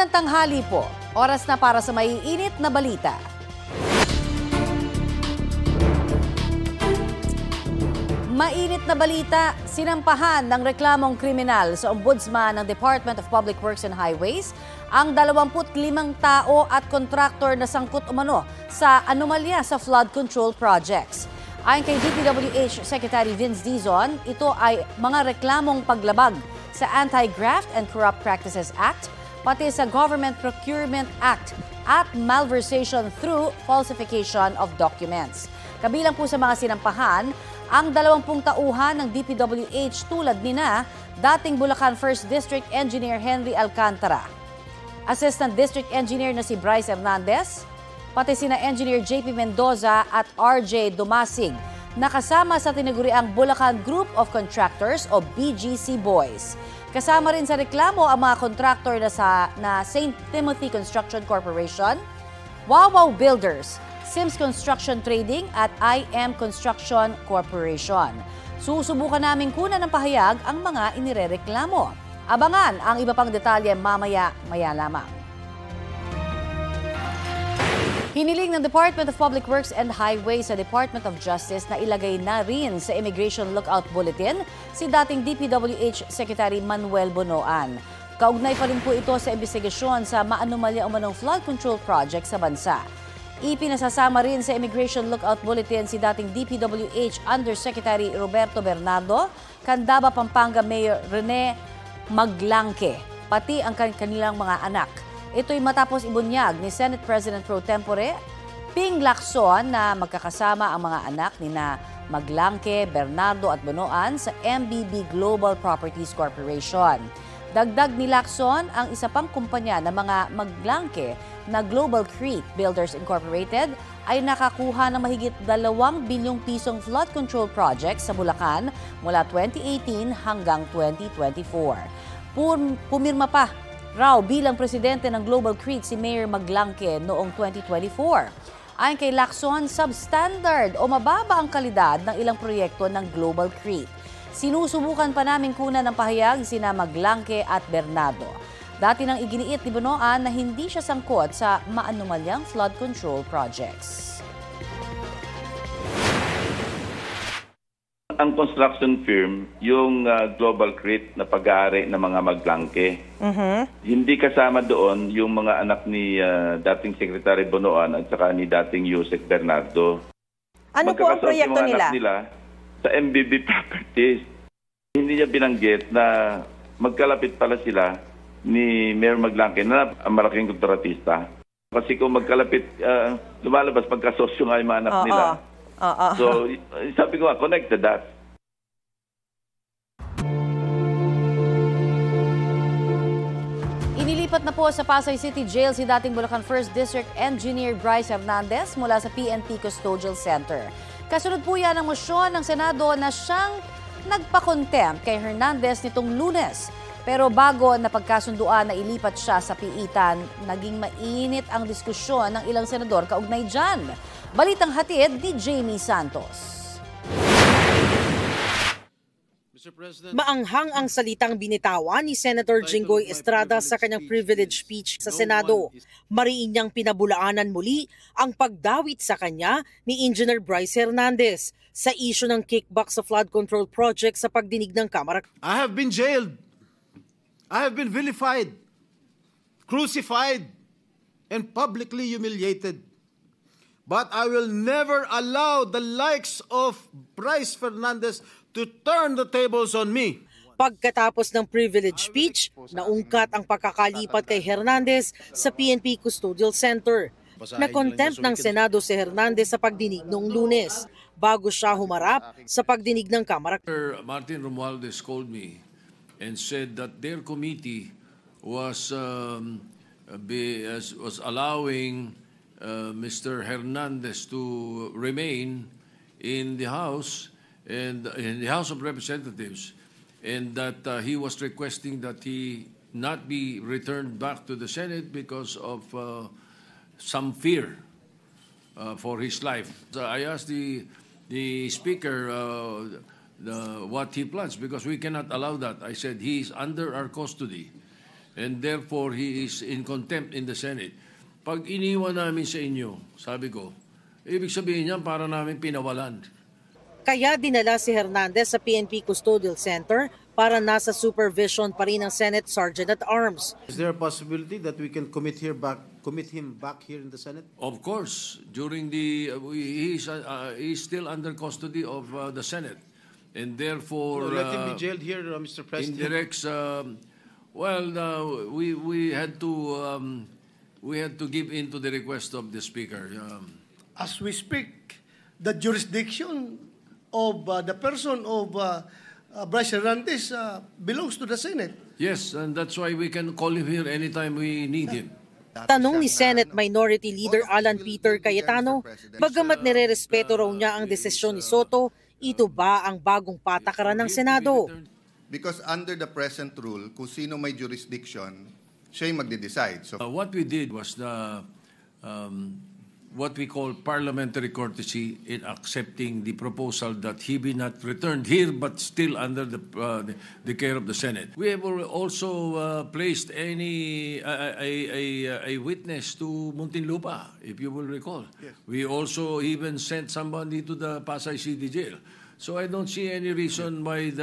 Magandang tanghali po. Oras na para sa maiinit na balita. Mainit na balita, sinampahan ng reklamong kriminal sa Ombudsman ng Department of Public Works and Highways ang 25 tao at kontraktor na sangkot umano sa anomalya sa flood control projects. Ayon kay DPWH Secretary Vince Dizon, ito ay mga reklamong paglabag sa Anti-Graft and Corrupt Practices Act, pati sa Government Procurement Act at malversation through falsification of documents. Kabilang po sa mga sinampahan, ang 20 tauhan ng DPWH tulad nina dating Bulacan 1st District Engineer Henry Alcantara, Assistant District Engineer na si Bryce Hernandez, pati sina Engineer JP Mendoza at RJ Dumasig na kasama sa tinaguriang Bulacan Group of Contractors o BGC Boys. Kasama rin sa reklamo ang mga kontraktor na St. Timothy Construction Corporation, Wawaw Builders, Sims Construction Trading at IM Construction Corporation. Susubukan namin kunan ng pahayag ang mga inirereklamo. Abangan ang iba pang detalye maya lamang. Hiniling ng Department of Public Works and Highways sa Department of Justice na ilagay na rin sa Immigration Lookout Bulletin si dating DPWH Secretary Manuel Bonoan. Kaugnay pa rin po ito sa investigasyon sa maanomalya umanong flood control project sa bansa. Ipinasasama rin sa Immigration Lookout Bulletin si dating DPWH Undersecretary Roberto Bernardo, Candaba, Pampanga Mayor Rene Maglangke, pati ang kanilang mga anak. Ito'y matapos ibunyag ni Senate President Pro Tempore Ping Lacson na magkakasama ang mga anak ni na Maglangke, Bernardo at Bonoan sa MBB Global Properties Corporation. Dagdag ni Lacson ang isa pang kumpanya ng mga Maglangke na Global Crete Builders Incorporated ay nakakuha ng mahigit 2 bilyong pisong flood control project sa Bulacan mula 2018 hanggang 2024. Pumirma pa raw bilang presidente ng Global Crete si Mayor Maglangke noong 2024. Ayon kay Lacson, substandard o mababa ang kalidad ng ilang proyekto ng Global Crete. Sinusubukan pa namin kunan ng pahayag sina Maglangke at Bernardo. Dati nang iginiit ni Bonoan na hindi siya sangkot sa maanomalyang flood control projects. Ang construction firm, yung Global Crete na pag-aari ng mga Maglangke. Hindi kasama doon yung mga anak ni dating Secretary Bonoan at saka ni dating Yusek Bernardo. Ano po ang proyekto nila? Sa MBB Properties. Hindi niya binanggit na magkalapit pala sila ni Mayor Maglangke na malaking kontratista. Kasi kung magkalapit, lumalabas pagkasosyo nga yung mga anak nila. So, sabi ko nga, connect the dots. Inilipat na po sa Pasay City Jail si dating Bulacan 1st District Engineer Bryce Hernandez mula sa PNP Custodial Center. Kasunod po yan ang mosyon ng Senado na siyang nagpa-contempt kay Hernandez nitong Lunes. Pero bago napagkasunduan na ilipat siya sa piitan, naging mainit ang diskusyon ng ilang senador kaugnay dyan. Balitang hatid ni Jamie Santos. Maanghang ang salitang binitawan ni Senator Jinggoy Estrada sa kanyang privilege speech sa Senado. Mariin niyang pinabulaanan muli ang pagdawit sa kanya ni Engineer Bryce Hernandez sa isyu ng kickback sa flood control project sa pagdinig ng Kamara. I have been jailed. I have been vilified, crucified, and publicly humiliated. But I will never allow the likes of Bryce Hernandez to turn the tables on me. Pagkatapos ng privilege speech, naungkat ang pagkakalipat kay Hernandez sa PNP Custodial Center. Na-contempt ng Senado si Hernandez sa pagdinig noong Lunes bago siya humarap sa pagdinig ng Kamara. Martin Romualdez called me and said that their committee was allowing Mr. Hernandez to remain in the House and in the House of Representatives, and that he was requesting that he not be returned back to the Senate because of some fear for his life. So I asked the Speaker what he plans, because we cannot allow that. I said he is under our custody. and therefore he is in contempt in the Senate. Pag iniwan namin sa inyo, sabi ko, ibig sabihin niyan para namin pinawalan. Kaya dinala si Hernandez sa PNP Custodial Center para nasa supervision pa rin ng Senate Sergeant at Arms. Is there a possibility that we can commit him back here in the Senate? Of course, during the he's still under custody of the Senate, and therefore Let him be jailed here, Mr. President. indirects. We had to give in to the request of the Speaker. As we speak, the jurisdiction of the person of Bryce Hernandez belongs to the Senate. Yes, and that's why we can call him here anytime we need him. Tanong ni Senate Minority Leader Alan Peter Cayetano, bagamat nire-respeto raw niya ang desisyon ni Soto, ito ba ang bagong patakaran ng Senado? Because under the present rule, kung sino may jurisdiction, siya yung magde-decide. So, What we did was what we call parliamentary courtesy in accepting the proposal that he be not returned here but still under the care of the Senate. We have also placed a witness to Muntinlupa, if you will recall. Yes. We also even sent somebody to the Pasay City Jail. So I don't see any reason why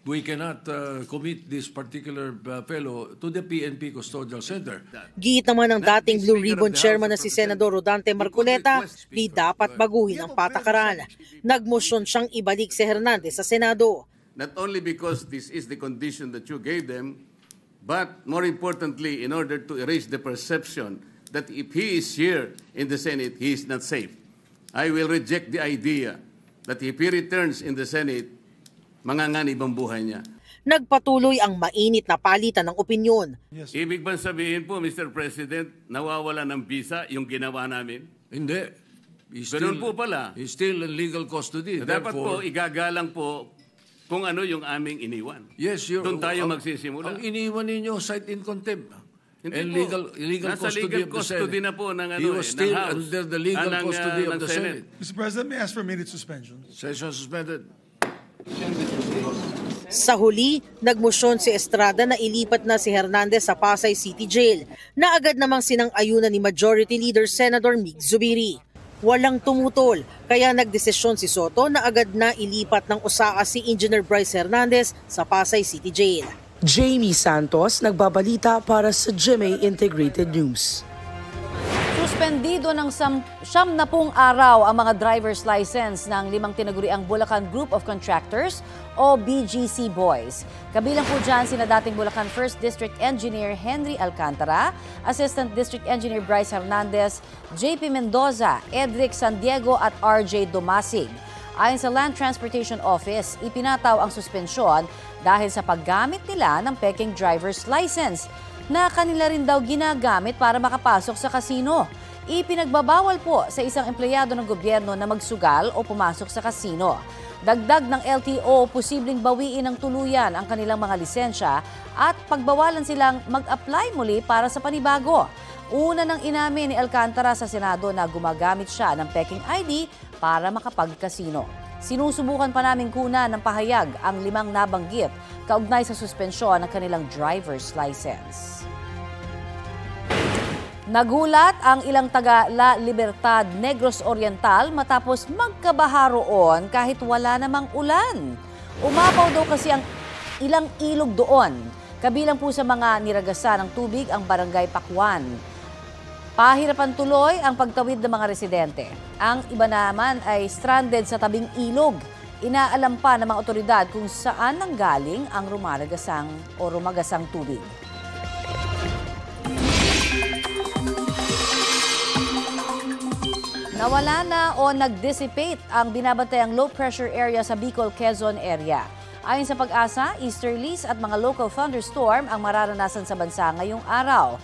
we cannot commit this particular fellow to the PNP Custodial Center. Giit naman ng dating Blue Ribbon Chairman na si Senador Rodante Marcoleta, di dapat baguhin ang patakaran. Nagmosyon siyang ibalik si Hernandez sa Senado. Not only because this is the condition that you gave them, but more importantly, in order to erase the perception that if he is here in the Senate, he is not safe. I will reject the idea that if he returns in the Senate, manganganib ang buhay niya. Nagpatuloy ang mainit na palitan ng opinyon. Yes. Ibig bang sabihin po, Mr. President, nawawala ng visa yung ginawa namin? Hindi. Ganun po pala. He's still in legal custody. Dapat po, igagalang po kung ano yung aming iniwan. Yes, doon tayo magsisimula. Ang iniwan ninyo, cite in contempt. Hindi and po. legal Nasa custody legal of the custody Senate. na po ng, He was still ng House, under the legal custody of the Senate. Mr. President, may I ask for immediate suspension? Session suspended. Sa huli, nagmosyon si Estrada na ilipat na si Hernandez sa Pasay City Jail, na agad namang sinang-ayunan ni Majority Leader Senator Mig Zubiri. Walang tumutol, kaya nagdesisyon si Soto na agad na ilipat ng USAA si Engineer Bryce Hernandez sa Pasay City Jail. Jamie Santos, nagbabalita para sa GMA Integrated News. Suspendido ng 70 araw ang mga driver's license ng 5 tinaguriang Bulacan Group of Contractors o BGC Boys. Kabilang po dyan sina dating Bulacan 1st District Engineer Henry Alcantara, Assistant District Engineer Bryce Hernandez, JP Mendoza, Edric San Diego at RJ Domasig. Ayon sa Land Transportation Office, ipinataw ang suspensyon dahil sa paggamit nila ng peking driver's license na kanila rin daw ginagamit para makapasok sa kasino. Ipinagbabawal po sa isang empleyado ng gobyerno na magsugal o pumasok sa kasino. Dagdag ng LTO, posibleng bawiin ng tuluyan ang kanilang mga lisensya at pagbawalan silang mag-apply muli para sa panibago. Una nang inamin ni Alcantara sa Senado na gumagamit siya ng peking ID para makapagkasino. Sinusubukan pa namin kuna ng pahayag ang 5 nabanggit kaugnay sa suspensyon ng kanilang driver's license. Nagulat ang ilang taga La Libertad, Negros Oriental matapos magkabaha roon kahit wala namang ulan. Umapaw daw kasi ang ilang ilog doon. Kabilang po sa mga niragasan ng tubig ang Barangay Pakwan. Pahirapan tuloy ang pagtawid ng mga residente. Ang iba naman ay stranded sa tabing ilog. Inaalam pa ng mga otoridad kung saan nanggaling ang rumagasang tubig. Nawala na o nag-dissipate ang binabantayang low-pressure area sa Bicol, Quezon area. Ayon sa Pag-asa, easterlies at mga local thunderstorm ang mararanasan sa bansa ngayong araw.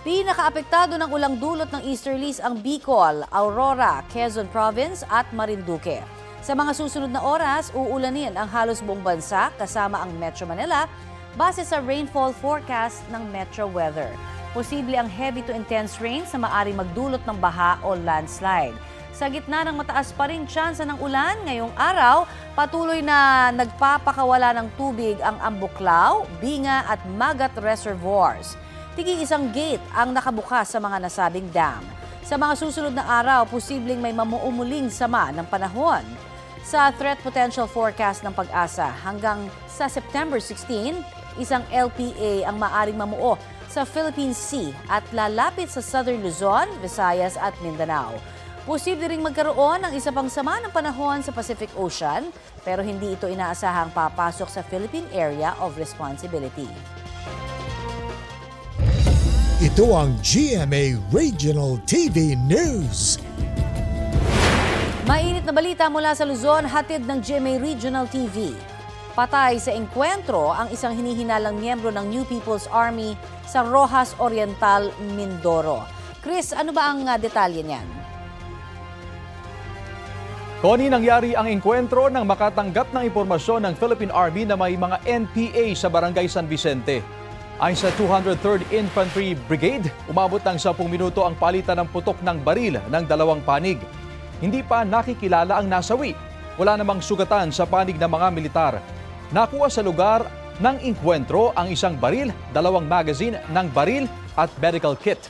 Pinakaapektado ng ulang dulot ng easterlies ang Bicol, Aurora, Quezon Province at Marinduque. Sa mga susunod na oras, uulanin ang halos buong bansa kasama ang Metro Manila base sa rainfall forecast ng Metro Weather. Posible ang heavy to intense rain sa maaring magdulot ng baha o landslide. Sa gitna ng mataas pa ring tsansa ng ulan ngayong araw, patuloy na nagpapakawala ng tubig ang Ambuklao, Binga at Magat reservoirs. Tig-isang gate ang nakabukas sa mga nasabing dam. Sa mga susunod na araw, posibleng may mamuumuling sama ng panahon. Sa threat potential forecast ng Pag-asa, hanggang sa September 16, isang LPA ang maaring mamuo sa Philippine Sea at lalapit sa Southern Luzon, Visayas at Mindanao. Posible ring magkaroon ng isa pang sama ng panahon sa Pacific Ocean, pero hindi ito inaasahang papasok sa Philippine Area of Responsibility. Ito ang GMA Regional TV News. Mainit na balita mula sa Luzon, hatid ng GMA Regional TV. Patay sa engkwentro ang isang hinihinalang miyembro ng New People's Army sa Rojas Oriental, Mindoro. Chris, ano ba ang detalye niyan? Connie, nangyari ang engkwentro nang makatanggap ng impormasyon ng Philippine Army na may mga NPA sa Barangay San Vicente. Ayon sa 203rd Infantry Brigade, umabot ng 10 minuto ang palitan ng putok ng baril ng dalawang panig. Hindi pa nakikilala ang nasawi. Wala namang sugatan sa panig ng mga militar. Nakuha sa lugar ng engkwentro ang isang baril, 2 magazine ng baril at medical kit.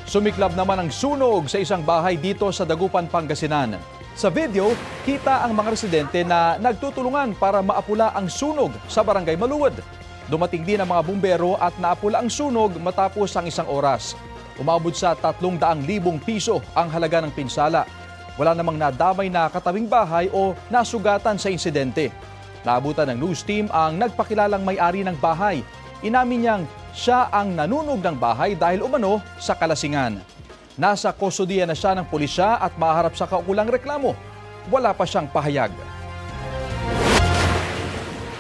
Sumiklab naman ang sunog sa isang bahay dito sa Dagupan, Pangasinan. Sa video, kita ang mga residente na nagtutulungan para maapula ang sunog sa Barangay Maluwad. Dumating din ang mga bumbero at naapula ang sunog matapos ang 1 oras. Umabot sa 300,000 piso ang halaga ng pinsala. Wala namang nadamay na katabing bahay o nasugatan sa insidente. Naabutan ng news team ang nagpakilalang may-ari ng bahay. Inamin niyang siya ang nanunog ng bahay dahil umano sa kalasingan. Nasa kustodiya na siya ng pulisya at maharap sa kaukulang reklamo. Wala pa siyang pahayag.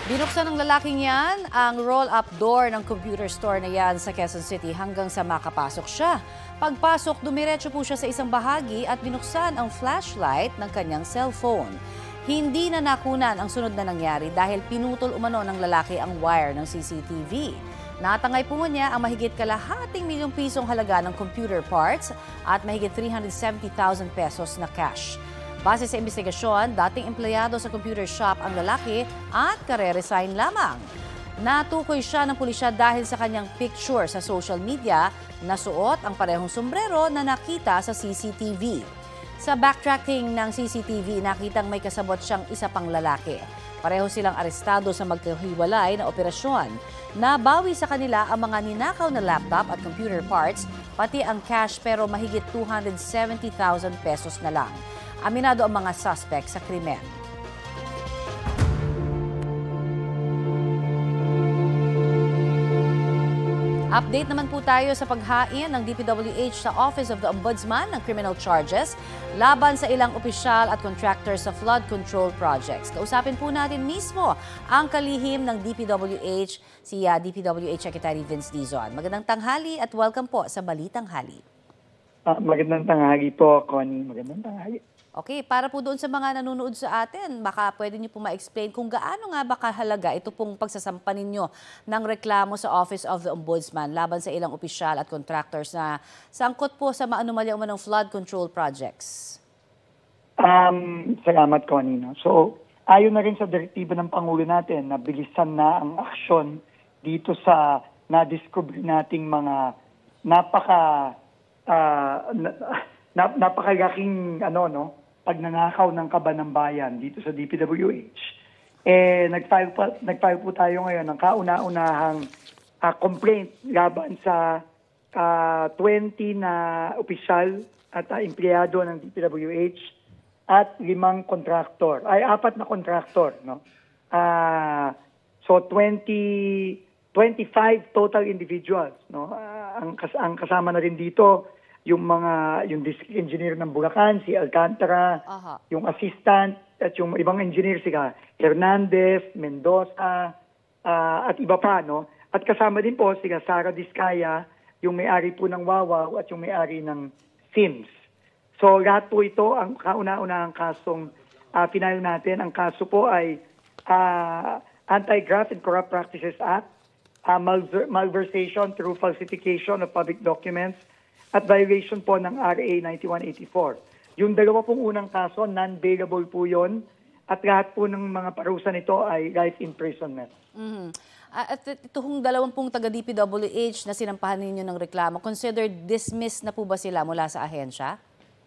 Binuksan ng lalaking yan ang roll-up door ng computer store na yan sa Quezon City hanggang sa makapasok siya. Pagpasok, dumiretso po siya sa isang bahagi at binuksan ang flashlight ng kanyang cellphone. Hindi na nakunan ang sunod na nangyari dahil pinutol umano ng lalaki ang wire ng CCTV. Natangay po niya ang mahigit kalahating milyong pisong halaga ng computer parts at mahigit 370,000 pesos na cash. Base sa investigasyon, dating empleyado sa computer shop ang lalaki at kare-resign lamang. Natukoy siya ng pulisya dahil sa kanyang picture sa social media na suot ang parehong sombrero na nakita sa CCTV. Sa backtracking ng CCTV, nakitang may kasabot siyang isa pang lalaki. Pareho silang arestado sa magkahiwalay na operasyon. Nabawi sa kanila ang mga ninakaw na laptop at computer parts, pati ang cash pero mahigit 270,000 pesos na lang. Aminado ang mga suspect sa krimen. Update naman po tayo sa paghain ng DPWH sa Office of the Ombudsman ng criminal charges laban sa ilang opisyal at contractor sa flood control projects. Kausapin po natin mismo ang kalihim ng DPWH, si DPWH Secretary Vince Dizon. Magandang tanghali at welcome po sa Balitang Hali. Magandang tanghali po, Connie. Magandang tanghali. Okay, para po doon sa mga nanonood sa atin, baka pwede niyo po ma-explain kung gaano nga ba kahalaga ito pong pagsasampa ninyo ng reklamo sa Office of the Ombudsman laban sa ilang opisyal at contractors na sangkot po sa maanumalya umanong flood control projects. Salamat, Connie. No? So, ayon na rin sa direktiba ng Pangulo natin na bilisan na ang aksyon dito sa na-discover nating mga napakalaking pagnanakaw ng kaban ng bayan dito sa DPWH. Nag-file po tayo ngayon ng kauna-unahang complaint laban sa 20 na opisyal at empleyado ng DPWH at 4 na kontraktor. No? So 25 total individuals. No? Ang kasama na rin dito yung district engineer ng Bulacan, si Alcantara, yung assistant at yung ibang engineer sila, Hernandez, Mendoza, at iba pa, no? At kasama din po sila Sara Diskaya, yung may-ari po ng Wawaw at yung may-ari ng Sims. So lahat po ito ang kauna-unahang kasong final natin. Ang kaso po ay Anti-Graft and Corrupt Practices Act, malversation through falsification of public documents, at violation po ng RA 9184. Yung dalawa pong unang kaso, non-bailable po yun at lahat po ng mga parusa nito ay life imprisonment. At ito hong 20 taga-DPWH na sinampahan ninyo ng reklamo, considered dismissed na po ba sila mula sa ahensya?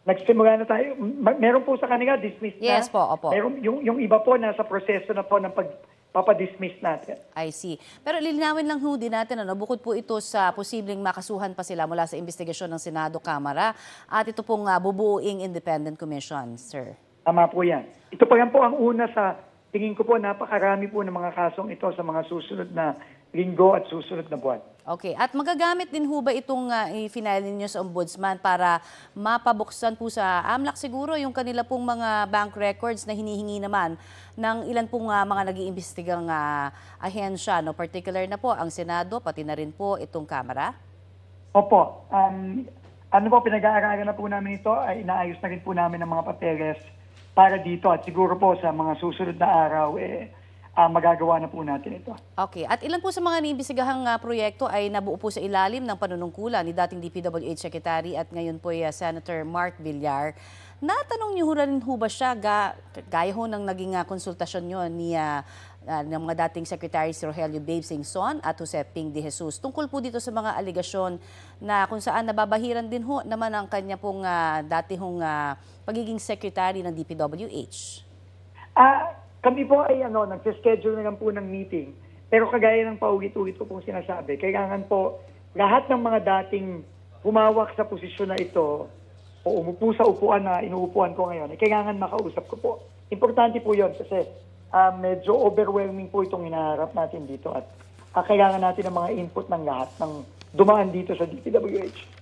Nagsimula na tayo. Meron po sa kanila, dismissed na. Yes po, opo. Meron, yung iba po nasa proseso na po ng pagpapadismiss natin. I see. Pero lilinawin lang ho din natin, bukod po ito sa posibleng makasuhan pa sila mula sa investigasyon ng Senado, Kamara, at ito pong bubuuing independent commission, sir. Tama po yan. Ito pa yan po ang una sa, tingin ko po, napakarami po ng mga kasong ito sa mga susunod na linggo at susunod na buwan. Okay. At magagamit din ho ba itong i-file ninyo sa Ombudsman para mapabuksan po sa AMLAC siguro yung kanila pong mga bank records na hinihingi naman ng ilan pong mga nag-iimbestigang ahensya, no? Particular na po ang Senado, pati na rin po itong Kamara? Opo. Ano po, pinag-aaralan na po namin ito, ay inaayos na rin po namin ang mga papeles para dito at siguro po sa mga susunod na araw, magagawa na po natin ito. Okay. At ilan po sa mga niimbestigahang proyekto ay nabuo po sa ilalim ng panunungkulan ni dating DPWH Secretary at ngayon po Senator Mark Villar. Natanong niyo rin ho ba siya, gaya ho ng naging konsultasyon nyo ng mga dating Secretary si Rogelio Babe Singson at Jose Ping de Jesus tungkol po dito sa mga aligasyon na kung saan nababahiran din ho naman ang kanya pong dati hong pagiging Secretary ng DPWH? Kami po ay nagsischedule na lang po ng meeting. Pero kagaya ng paulit-ulit ko pong sinasabi, kailangan po lahat ng mga dating humawak sa posisyon na ito o umupo sa upuan na inuupuan ko ngayon, kailangan makausap ko po. Importante po yun kasi medyo overwhelming po itong hinaharap natin dito at kailangan natin ng mga input ng lahat ng dumaan dito sa DPWH.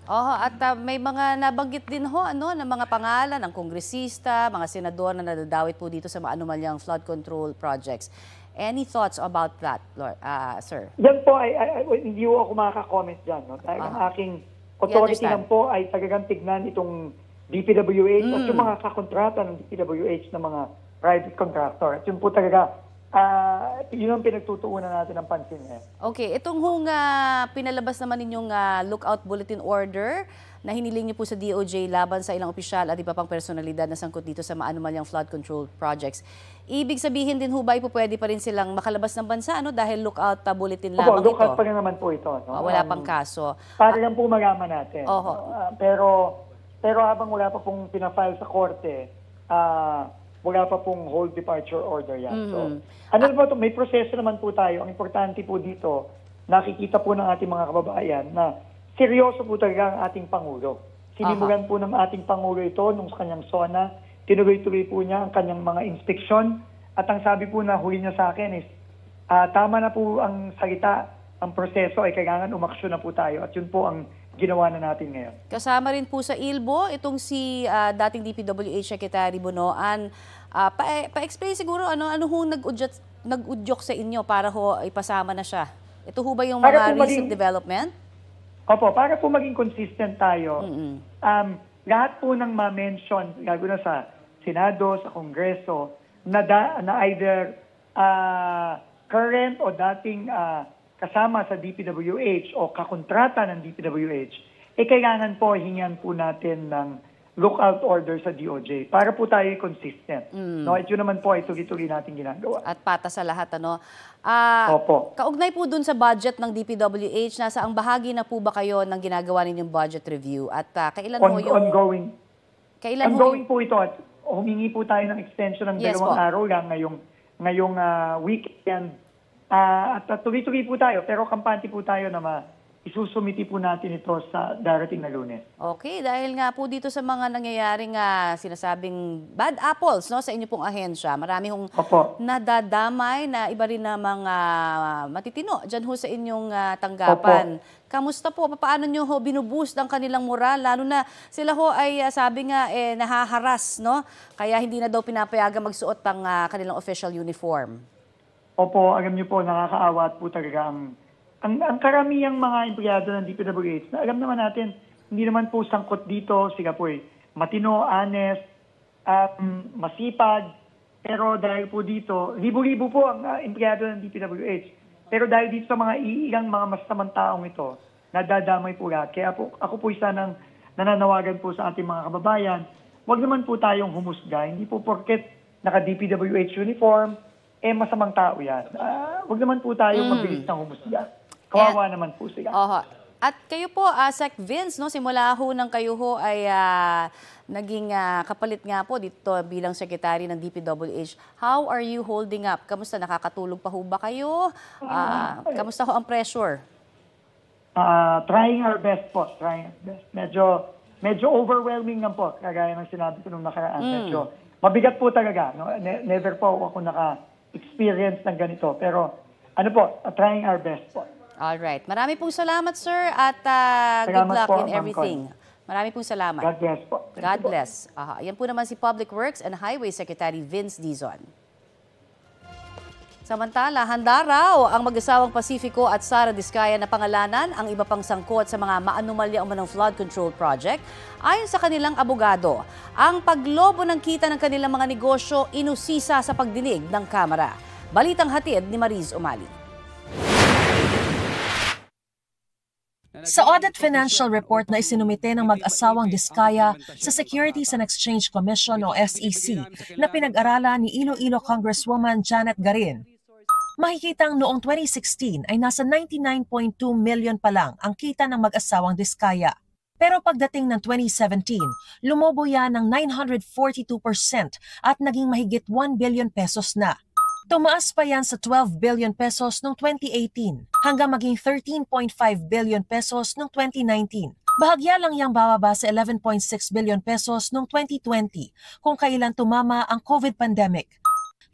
At may mga nabanggit din ho ng mga pangalan ng kongresista, mga senador na nadadawit po dito sa mga anomalyang flood control projects. Any thoughts about that, Lord, sir? Yan po, hindi po ako makaka-comment dyan. No? Dahil ang aking authority lang po ay talagang tignan itong DPWH at yung mga kakontrata ng DPWH ng mga private contractor. At yun po talaga, yun ang pinagtutuunan natin ng pansin. Okay, itong pinalabas naman ninyong lookout bulletin order na hiniling niyo po sa DOJ laban sa ilang opisyal at iba pang personalidad na sangkot dito sa maanumalyang flood control projects. Ibig sabihin din ho ba pwede pa rin silang makalabas ng bansa dahil lookout bulletin lamang ito? Lookout pa rin naman po ito. No? Wala pang kaso. Para lang po malaman natin. Pero habang wala pa pong pinafile sa korte, wala pa pong whole departure order yan. So, may proseso naman po tayo. Ang importante po dito, nakikita po ng ating mga kababayan na seryoso po talaga ang ating Pangulo. Sinimulan po ng ating Pangulo ito nung sa kanyang SONA. Tinuloy-tuloy po niya ang kanyang mga inspeksyon. At ang sabi po na huli niya sa akin is, tama na po ang salita, ang proseso ay kailangan umaksyon na po tayo. At yun po ang ginawa na natin ngayon. Kasama rin po sa ILBO, itong si dating DPWH Secretary Bonoan. Pa-explain siguro ano hong nag-udyok sa inyo para ho ipasama na siya. Ito ho ba yung mga recent development? Opo, para po maging consistent tayo. Lahat po ng ma-mention, lalo na sa Senado, sa Kongreso, na either current o dating kasama sa DPWH o kakontrata ng DPWH, kailangan po hingan po natin ng lookout order sa DOJ para po tayo consistent. No, ito naman po ay tuloy-tuloy natin ginagawa. At patas sa lahat, Opo. Kaugnay po dun sa budget ng DPWH, nasa ang bahagi na po ba kayo ng ginagawa ninyong budget review? At kailan mo yung... Ongoing po ito. At humingi po tayo ng extension ng 2 araw lang ngayong weekend. At tuloy-tuloy po tayo, pero kampante po tayo na isusumiti po natin ito sa darating na Lunes. Okay, dahil nga po dito sa mga nangyayaring sinasabing bad apples sa inyo pong ahensya, marami hong nadadamay na iba rin na mga matitino dyan ho sa inyong tanggapan. Kamusta po? Paano nyo ho binuboost ang kanilang moral? Lalo na sila ho ay sabi nga nahaharas, no? Kaya hindi na daw pinapayagan magsuot ang kanilang official uniform. Opo, alam niyo po, nakakaawa po talaga ang karamihang mga empleyado ng DPWH na alam naman natin, hindi naman po sangkot dito, sila po matino, honest, masipag, pero dahil po dito, libo-libo po ang empleyado ng DPWH. Pero dahil dito sa mga iilang mga masasamang taong ito, nadadamay po lahat. Kaya po, ako po isa ng nananawagan po sa ating mga kababayan, huwag naman po tayong humusga. Hindi po porket naka-DPWH uniform, masamang tao yan. Huwag naman po tayong mabilis ng humusga. Kawawa naman po sila. At kayo po, Sec Vince, no, simula ho nang kayo ho ay naging kapalit nga po dito bilang secretary ng DPWH. How are you holding up? Kamusta? Nakakatulog pa ho ba kayo? Kamusta ho ang pressure? Trying our best po. Trying our best. Medyo overwhelming lang po, kagaya ng sinabi ko nung nakaraan. Medyo mabigat po talaga. No? Never po ako naka-experience ng ganito. Pero trying our best po. Alright. Marami pong salamat, sir, at good luck in everything. Marami pong salamat. God bless po. God bless. Yan po naman si Public Works and Highway Secretary Vince Dizon. Samantala, handa raw ang mag-asawang Pacifico at Sara Diskaya na pangalanan ang iba pang sangkot sa mga maanumalya umanong flood control project. Ayon sa kanilang abogado, ang paglobo ng kita ng kanilang mga negosyo inusisa sa pagdinig ng Kamara. Balitang hatid ni Mariz Umali. Sa audit financial report na isinumite ng mag-asawang Diskaya sa Securities and Exchange Commission o SEC na pinag-aralan ni Iloilo Congresswoman Janet Garin, makikitang noong 2016 ay nasa 99.2 million pa lang ang kita ng mag-asawang Diskaya. Pero pagdating ng 2017, lumobo yan ng 942% at naging mahigit 1 billion pesos na. Tumaas pa yan sa 12 billion pesos noong 2018 hanggang maging 13.5 billion pesos noong 2019. Bahagya lang yang bababa sa 11.6 billion pesos noong 2020 kung kailan tumama ang COVID pandemic.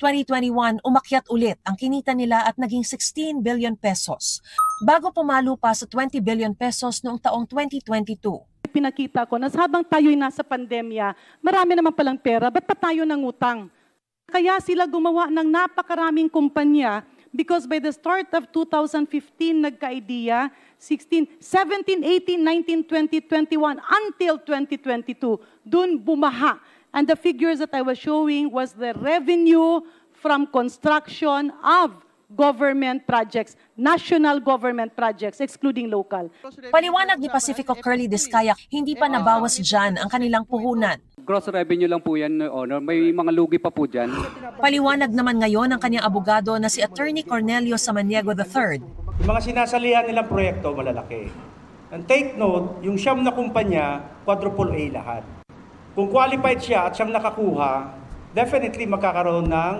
2021, umakyat ulit ang kinita nila at naging 16 billion pesos bago pumalo pa sa 20 billion pesos noong taong 2022. Pinakita ko na habang tayo'y nasa pandemya, marami naman palang pera, ba't pa tayo nangutang? Kaya sila gumawa ng napakaraming kumpanya because by the start of 2015, nagka-idea, 16, 17, 18, 19, 20, 21, until 2022, dun bumaha. And the figures that I was showing was the revenue from construction of government projects, national government projects, excluding local. Paliwanag ni Pacifico Curly Diskaya, hindi pa nabawas dyan ang kanilang puhunan. Gross revenue lang po yan, Honor. May mga lugi pa po dyan. Paliwanag naman ngayon ng kanyang abogado na si Attorney Cornelio Samaniego III. Yung mga sinasalihan nilang proyekto, malalaki. And take note, yung siyam na kumpanya, quadruple A lahat. Kung qualified siya at siyang nakakuha, definitely magkakaroon ng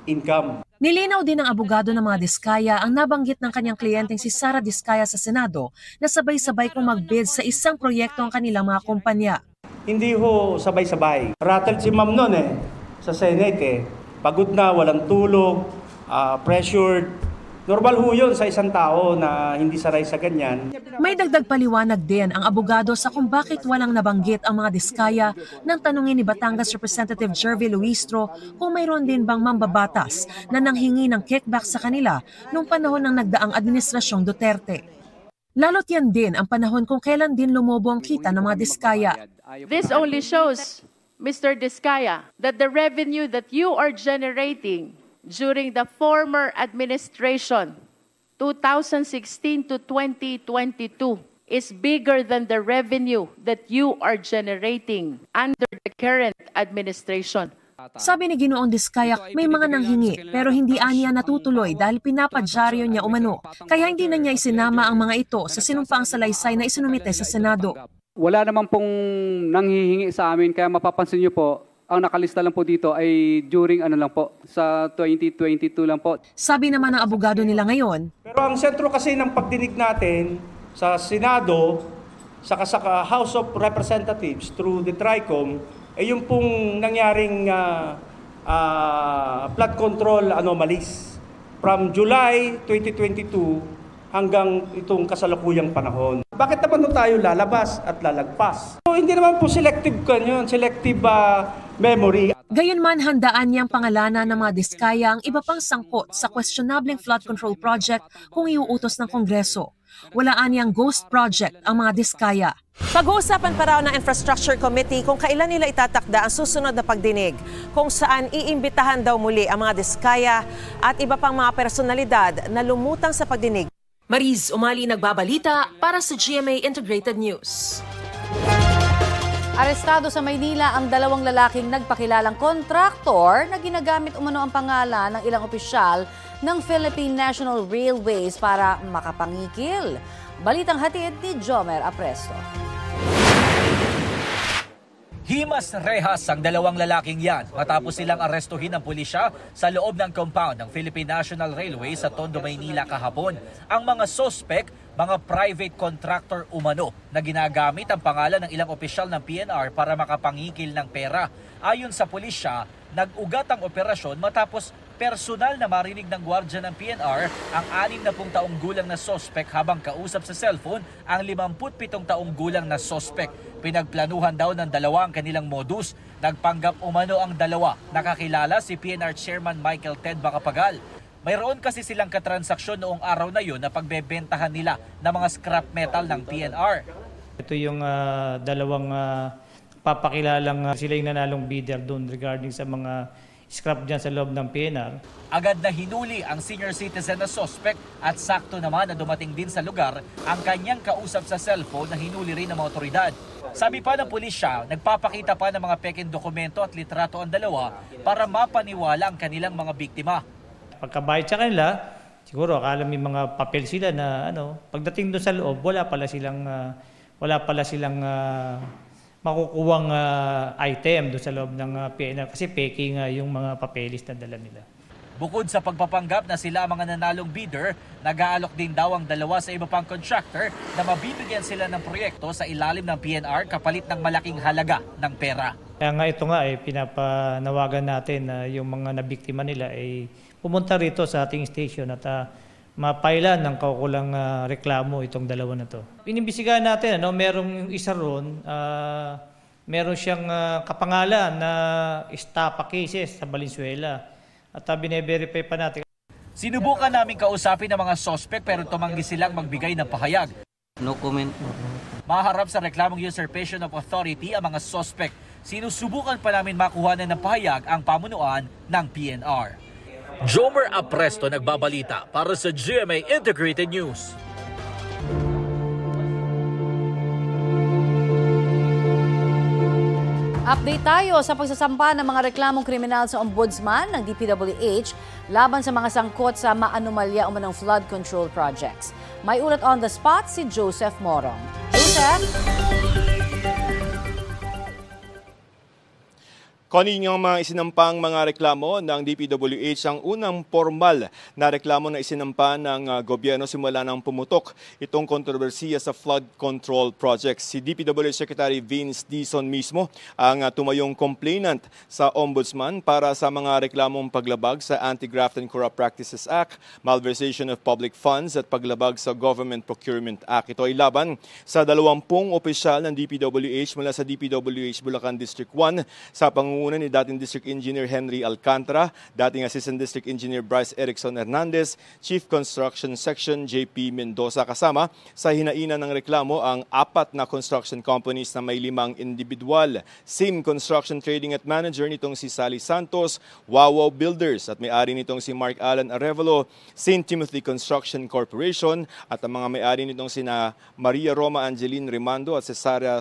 income. Nilinaw din ng abogado ng mga Diskaya ang nabanggit ng kanyang kliyenteng si Sara Diskaya sa Senado na sabay-sabay kong mag-bid sa isang proyekto ang kanilang mga kumpanya. Hindi ho sabay-sabay. Rattled si ma'am noon sa Senate Pagod na, walang tulog, pressured. Normal ho yun sa isang tao na hindi saray sa ganyan. May dagdag paliwanag din ang abogado sa kung bakit walang nabanggit ang mga Diskaya nang tanungin ni Batangas Representative Jervy Luistro kung mayroon din bang mambabatas na nanghingi ng kickback sa kanila nung panahon ng nagdaang administrasyong Duterte. Lalo't yan din ang panahon kung kailan din lumobo ang kita ng mga Diskaya. This only shows, Mr. Diskaya, that the revenue that you are generating during the former administration, 2016 to 2022, is bigger than the revenue that you are generating under the current administration. Sabi ni Ginoong Diskaya, may mga nanghingi pero hindi aniya natutuloy dahil pinapadyaryo niya umano. Kaya hindi na niya isinama ang mga ito sa sinumpaang salaysay na isinumite sa Senado. Wala naman pong nanghihingi sa amin kaya mapapansin niyo po, ang nakalista lang po dito ay during lang po, sa 2022 lang po. Sabi naman ng abogado nila ngayon. Pero ang sentro kasi ng pagdinig natin sa Senado, sa House of Representatives through the TRICOM, ay yung pong nangyaring flood control anomalies from July 2022 hanggang itong kasalukuyang panahon. Bakit naman tayo lalabas at lalagpas? So, hindi naman po selective memory. Gayunman, handaan niyang pangalanan ng mga Diskaya ang iba pang sangkot sa questionableng flood control project kung iuutos ng Kongreso. Walaan niyang ghost project ang mga Diskaya. Pag-uusapan pa raw ng Infrastructure Committee kung kailan nila itatakda ang susunod na pagdinig, kung saan iimbitahan daw muli ang mga Diskaya at iba pang mga personalidad na lumutang sa pagdinig. Mariz Umali nagbabalita para sa GMA Integrated News. Arestado sa Maynila ang dalawang lalaking nagpakilalang kontraktor na ginagamit umano ang pangalan ng ilang opisyal ng Philippine National Railways para makapangikil. Balitang hatid ni Jomer Apresto. Himas rehas ang dalawang lalaking yan matapos silang arestuhin ng pulisya sa loob ng compound ng Philippine National Railway sa Tondo, Maynila kahapon. Ang mga sospek, mga private contractor umano na ginagamit ang pangalan ng ilang opisyal ng PNR para makapangikil ng pera. Ayon sa pulisya, nag-ugat ang operasyon matapos personal na marinig ng gwardya ng PNR ang 60 taong gulang na sospek habang kausap sa cellphone ang 57 taong gulang na sospek. Pinagplanuhan daw ng dalawa ang kanilang modus. Nagpanggap umano ang dalawa. Nakakilala si PNR Chairman Michael Ted Macapagal. Mayroon kasi silang katransaksyon noong araw na yun na pagbebentahan nila ng mga scrap metal ng PNR. Ito yung dalawang papakilalang sila yung nanalong bidder doon regarding sa mga scrap dyan sa loob ng PNR. Agad na hinuli ang senior citizen na suspect at sakto naman na dumating din sa lugar ang kanyang kausap sa cellphone na hinuli rin ng mga otoridad. Sabi pa ng pulisya, nagpapakita pa ng mga peking dokumento at litrato ang dalawa para mapaniwala ang kanilang mga biktima. Pagkabayad sa kanila, siguro akala may mga papel sila na pagdating doon sa loob, wala pala silang makukuwang item doon sa loob ng PNR kasi peke nga yung mga papelis na dala nila. Bukod sa pagpapanggap na sila ang mga nanalong bidder, nag-aalok din daw ang dalawa sa iba pang contractor na mabibigyan sila ng proyekto sa ilalim ng PNR kapalit ng malaking halaga ng pera. Kaya nga ito nga pinapanawagan natin na yung mga nabiktima nila ay pumunta rito sa ating station at mapailan ng kaukulang reklamo itong dalawa na to. Inimbisigahan natin, merong isa ron, meron siyang kapangalan na estafa cases sa Valenzuela at bine-verify pa natin. Sinubukan namin kausapin ng mga suspect pero tumanggi silang magbigay ng pahayag. No comment. Maharap sa reklamong usurpation of authority ang mga suspect. Sinusubukan pa namin makuha ng pahayag ang pamunuan ng PNR. Jomer Apresto nagbabalita para sa GMA Integrated News. Update tayo sa pagsasampa ng mga reklamong kriminal sa Ombudsman ng DPWH laban sa mga sangkot sa maanumalya umanong flood control projects. May ulat on the spot si Joseph Morong. Joseph? Kanina mga isinampang mga reklamo ng DPWH ang unang formal na reklamo na isinampa ng gobyerno simula ng pumutok itong kontrobersiya sa flood control projects. Si DPWH Secretary Vince Dizon mismo ang tumayong complainant sa Ombudsman para sa mga reklamong paglabag sa Anti-Graft and Corrupt Practices Act, malversation of public funds at paglabag sa Government Procurement Act. Ito ay laban sa 20 opisyal ng DPWH mula sa DPWH Bulacan District 1 sa pangunguna ni dating District Engineer Henry Alcantara, dating Assistant District Engineer Bryce Erickson Hernandez, Chief Construction Section JP Mendoza. Kasama sa hinainan ng reklamo ang 4 na construction companies na may 5 individual. Sim Construction Trading at Manager nitong si Sally Santos, Wawaw Builders at may-ari nitong si Mark Alan Arevalo, St. Timothy Construction Corporation at ang mga may-ari nitong sina Maria Roma Angeline Rimando at si Sara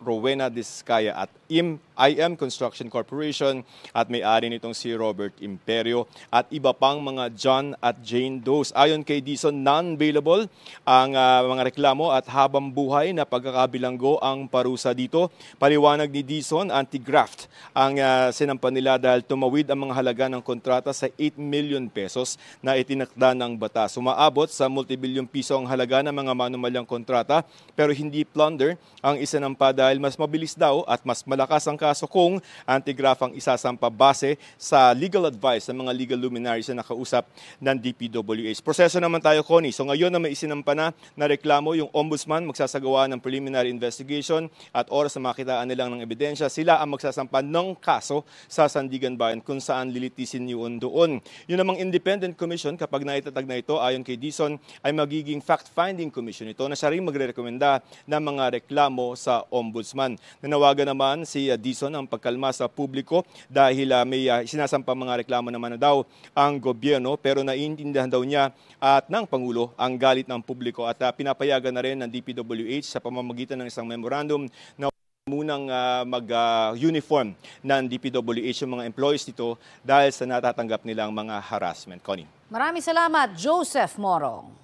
Rowena Discaya at IM Construction Corporation at may-ari nitong si Robert Imperio at iba pang mga John at Jane Does. Ayon kay Dizon, non-bailable ang mga reklamo at habang buhay na pagkakabilanggo ang parusa dito. Paliwanag ni Dizon, anti-graft ang sinampa nila dahil tumawid ang mga halaga ng kontrata sa 8 million pesos na itinakda ng batas. Sumaabot sa multibilyong piso ang halaga ng mga manumalyang kontrata pero hindi plunder ang isinampa dahil mas mabilis daw at mas malakas ang kaso kung anti-graft ang isasampa base sa legal advice ng mga legal luminaries na nakausap ng DPWH. Proseso naman tayo, Connie. So ngayon na may isinampa na reklamo, yung Ombudsman magsasagawa ng preliminary investigation at oras na makitaan nilang ng ebidensya, sila ang magsasampa ng kaso sa Sandigan Bayan kung saan lilitisin yun doon. Yun namang independent commission, kapag naitatag na ito, ayon kay Dizon, ay magiging fact-finding commission ito na siya rin magre-rekomenda ng mga reklamo sa Ombudsman. Nanawagan naman si Dizon Dizon ang pagkalma sa publiko dahil may sinasampang mga reklamo naman na daw ang gobyerno, pero naiintindihan daw niya at ng Pangulo ang galit ng publiko at pinapayagan na rin ng DPWH sa pamamagitan ng isang memorandum na munang mag-uniform ng DPWH yung mga employees nito dahil sa natatanggap nilang mga harassment. Connie. Maraming salamat, Joseph Morong.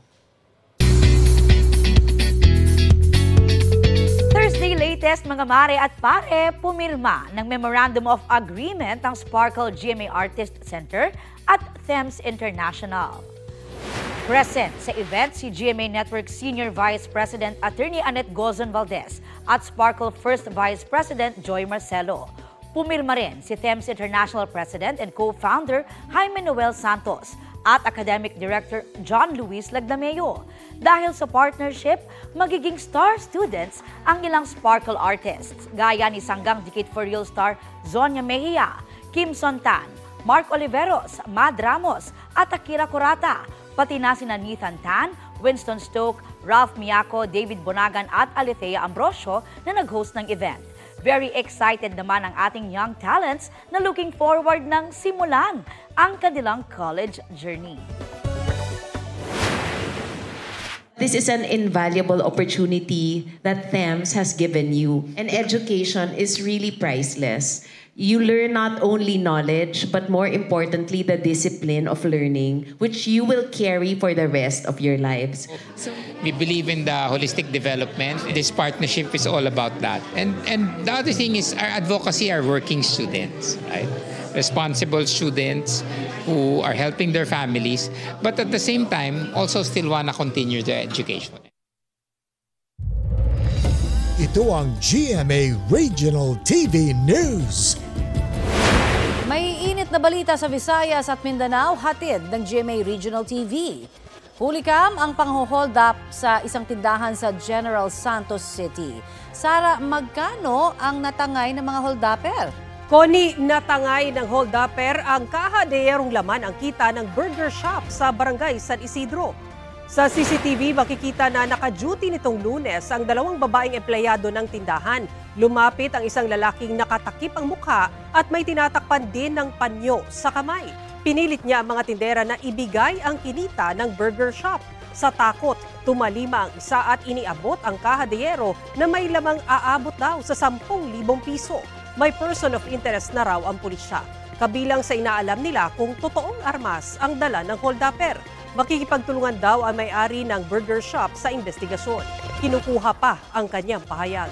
Thursday latest, mga mare at pare, pumirma ng Memorandum of Agreement ang Sparkle GMA Artist Center at Thames International. Present sa event si GMA Network Senior Vice President Attorney Annette Gozon Valdez at Sparkle First Vice President Joy Marcelo. Pumirma rin si Thames International President and Co-Founder Jaime Noel Santos at Academic Director John Luis Lagdameo. Dahil sa partnership, magiging star students ang ilang Sparkle artists gaya ni Sanggang Dikit for Real star Zonia Mejia, Kim Sontan, Mark Oliveros, Mad Ramos at Akira Kurata, pati na sina Nathan Tan, Winston Stoke, Ralph Miyako, David Bonagan at Alethea Ambrosio na nag-host ng event. Very excited naman ang ating young talents na looking forward ng simulan ang kanilang college journey. This is an invaluable opportunity that Thames has given you. And education is really priceless. You learn not only knowledge, but more importantly, the discipline of learning, which you will carry for the rest of your lives. We believe in the holistic development. This partnership is all about that. And the other thing is our advocacy are working students, right? Responsible students who are helping their families, but at the same time, also still want to continue their education. Ito ang GMA Regional TV News. May init na balita sa Visayas at Mindanao, hatid ng GMA Regional TV. Hulikam ang pang-hold up sa isang tindahan sa General Santos City. Sara, magkano ang natangay ng mga hold-upper? Connie, natangay ng hold-upper ang kahadeyerong laman ang kita ng burger shop sa Barangay San Isidro. Sa CCTV, makikita na naka-duty nitong Lunes ang dalawang babaeng empleyado ng tindahan. Lumapit ang isang lalaking nakatakip ang mukha at may tinatakpan din ng panyo sa kamay. Pinilit niya ang mga tindera na ibigay ang kinita ng burger shop. Sa takot, tumalima ang isa at iniabot ang kahadeyero na may lamang aabot daw sa 10,000 piso. May person of interest na raw ang pulisya. Kabilang sa inaalam nila kung totoong armas ang dala ng hold-upper. Makikipagtulungan daw ang may-ari ng burger shop sa investigasyon. Kinukuha pa ang kanyang pahayag.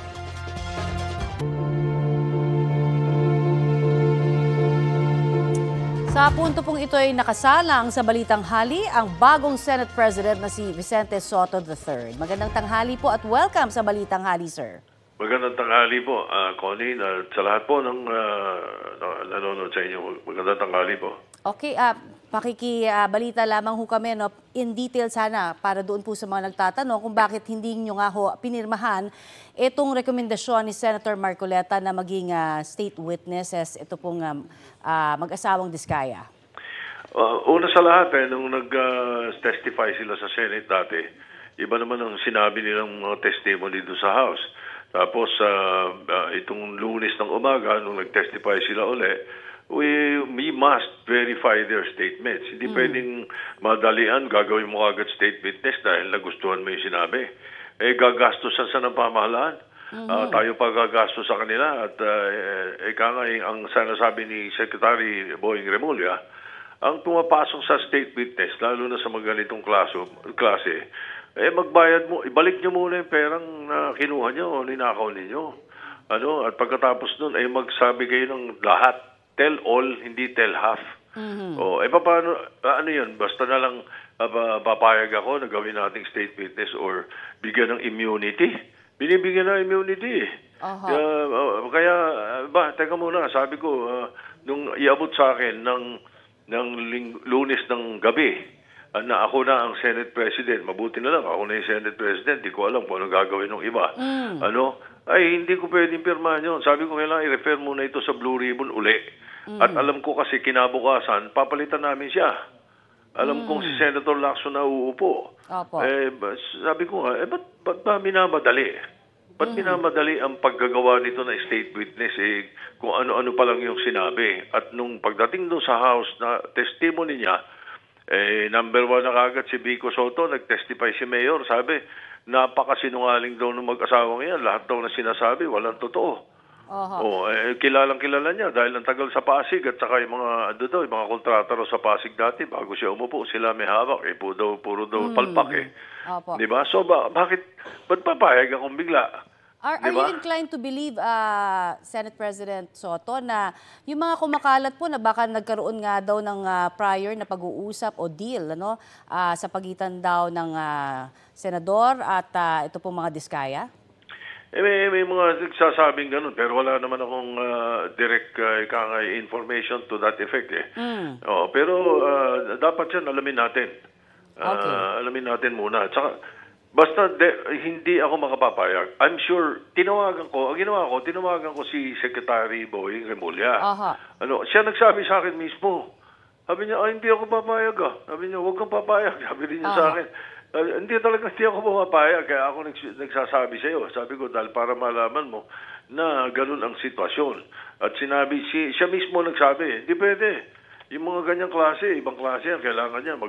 Sa punto pong ito ay nakasalang sa Balitang Hali ang bagong Senate President na si Vicente Soto III. Magandang tanghali po at welcome sa Balitang Hali, sir. Magandang tanghali po, Connie, sa lahat po ng nanonood sa inyo. Magandang tanghali po. Okay, pakikibalita lamang ho kami, no, in detail sana para doon po sa mga nagtatanong kung bakit hindi nyo nga ho pinirmahan itong rekomendasyon ni Senator Marcoleta na maging state witnesses, ito pong mag-asawang Diskaya. Una sa lahat, nung nag-testify sila sa Senate dati, iba naman ang sinabi nilang mga testimony doon sa House. Tapos, itong Lunes ng umaga, nung nag-testify sila uli, we must verify their statements. Hindi pwedeng madalian, gagawin mo agad state witness dahil nagustuhan mo yung sinabi. Gagastusan sa ng pamahalaan. Tayo pa gagastos sa kanila. At ang sinasabi ni Secretary Boying Remulla, ang pumapasok sa state witness, lalo na sa mga ganitong klase, magbayad mo, ibalik nyo muna yung perang na kinuha nyo o ninakaw ninyo. At pagkatapos nun, magsabi kayo ng lahat. Tell all, hindi tell half. Paano, ano yun? Basta na lang papayag ako na gawin nating state witness or bigyan ng immunity. Binibigyan ng immunity. Teka muna, sabi ko, nung iabot sa akin ng Lunes ng gabi, na ako na ang Senate President, mabuti na lang, ako na yung Senate President, di ko alam kung anong gagawin ng iba. Hindi ko pwedeng pirmahan yun. Sabi ko, kailangan i-refer muna ito sa Blue Ribbon uli. At alam ko kasi kinabukasan, papalitan namin siya. Alam kong si Senator Lacson na uupo. Sabi ko nga, ba't ba minamadali? Ba't minamadali ang paggagawa nito na state witness kung ano-ano pa lang yung sinabi. At nung pagdating doon sa House na testimony niya, number 1 na kagad si Vico Soto, nag-testify si Mayor, sabi, napakasinungaling daw ng mag-asawang yan. Lahat daw na sinasabi, walang totoo. Kilalang-kilala niya dahil ang tagal sa Pasig at saka yung mga yung mga kontrator sa Pasig dati bago siya umupo, sila may hawak puro daw palpak Di ba? So ba't papayag akong bigla? Are you inclined to believe, Senate President Soto, na yung mga kumakalat po na baka nagkaroon nga daw ng prior na pag-uusap o deal sa pagitan daw ng senador at ito pong mga diskaya? May mga nagsasabing ganun, pero wala naman akong direct information to that effect pero dapat yan alamin natin. Alamin natin muna. Tsaka, basta hindi ako makapapayag. I'm sure, tinawagan ko si Secretary Boying Remulla. Siya nagsabi sa akin mismo. Sabi niya, hindi ako papayag Sabi niya, huwag kang papayag. Sabi rin niya sa akin. Hindi ako pumapayag, kaya ako nagsasabi sa iyo. Sabi ko, dahil para malaman mo na ganun ang sitwasyon. At sinabi, siya mismo nagsabi, hindi pwede. Yung mga ganyang klase, ibang klase yan, kailangan niya,